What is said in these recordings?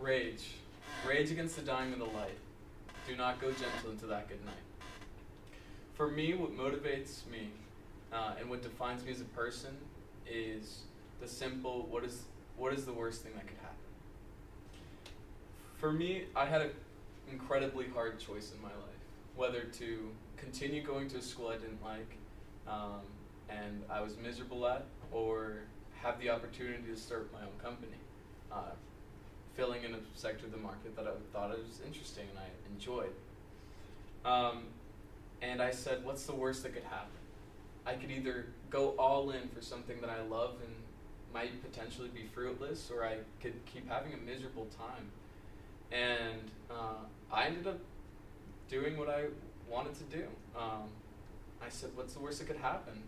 Rage. Rage against the dying of the light. Do not go gentle into that good night. For me, what motivates me and what defines me as a person is the simple, what is the worst thing that could happen? For me, I had an incredibly hard choice in my life, whether to continue going to a school I didn't like and I was miserable at, or have the opportunity to start my own company, filling in a sector of the market that I thought was interesting and I enjoyed. And I said, what's the worst that could happen? I could either go all in for something that I love and might potentially be fruitless, or I could keep having a miserable time. And I ended up doing what I wanted to do. I said, what's the worst that could happen?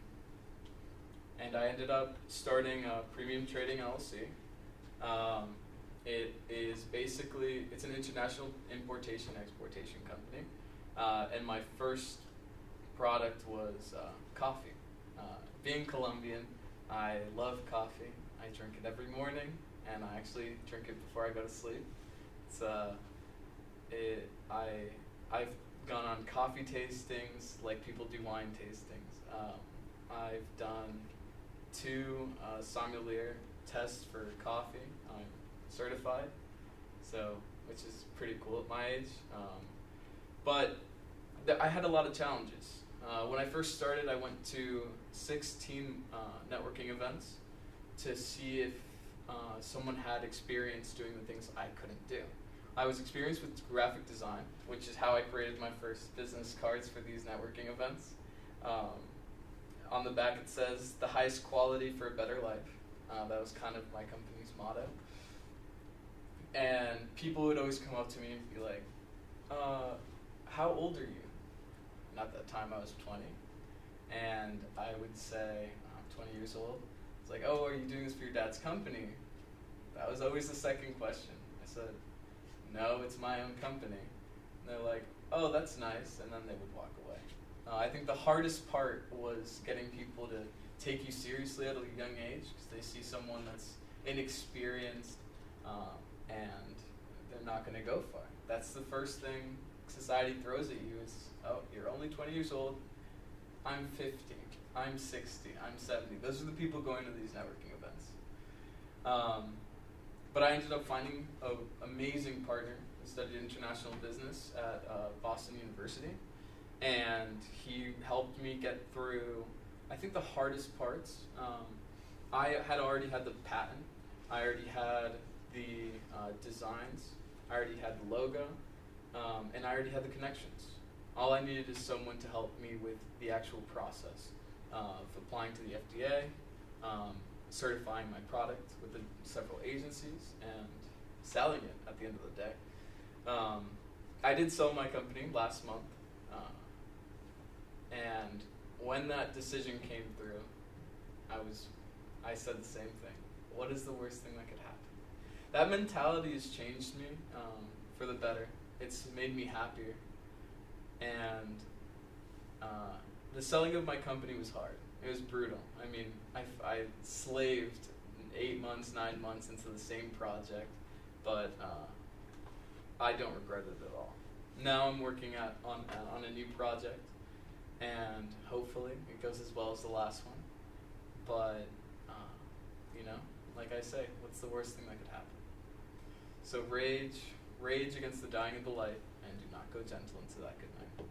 And I ended up starting a Premium Trading LLC. It is basically, it's an international importation exportation company. And my first product was coffee. Being Colombian, I love coffee. I drink it every morning, and I actually drink it before I go to sleep. It's I've gone on coffee tastings like people do wine tastings. I've done 2 sommelier tests for coffee. I'm certified, which is pretty cool at my age. But I had a lot of challenges. When I first started, I went to 16 networking events to see if someone had experience doing the things I couldn't do. I was experienced with graphic design, which is how I created my first business cards for these networking events. On the back it says, the highest quality for a better life. That was kind of my company's motto. And people would always come up to me and be like, how old are you? And at that time I was 20. And I would say, I'm 20 years old. It's like, oh, are you doing this for your dad's company? That was always the second question. I said, no, it's my own company. And they're like, oh, that's nice, and then they would walk away. I think the hardest part was getting people to take you seriously at a young age, because they see someone that's inexperienced and they're not going to go far. That's the first thing society throws at you is, oh, you're only 20 years old, I'm 50, I'm 60, I'm 70. Those are the people going to these networking events. But I ended up finding an amazing partner who studied international business at Boston University, and he helped me get through, I think, the hardest parts. I had already had the patent, I already had the designs, I already had the logo, and I already had the connections. All I needed is someone to help me with the actual process of applying to the FDA, certifying my product with several agencies, and selling it at the end of the day. I did sell my company last month, and when that decision came through, I said the same thing. What is the worst thing that could happen? That mentality has changed me for the better. It's made me happier, and the selling of my company was hard. It was brutal. I mean, I slaved 8 months, 9 months into the same project, but I don't regret it at all. Now I'm working on a new project, and hopefully it goes as well as the last one. But, like I say, what's the worst thing that could happen? So rage against the dying of the light, and do not go gentle into that good night.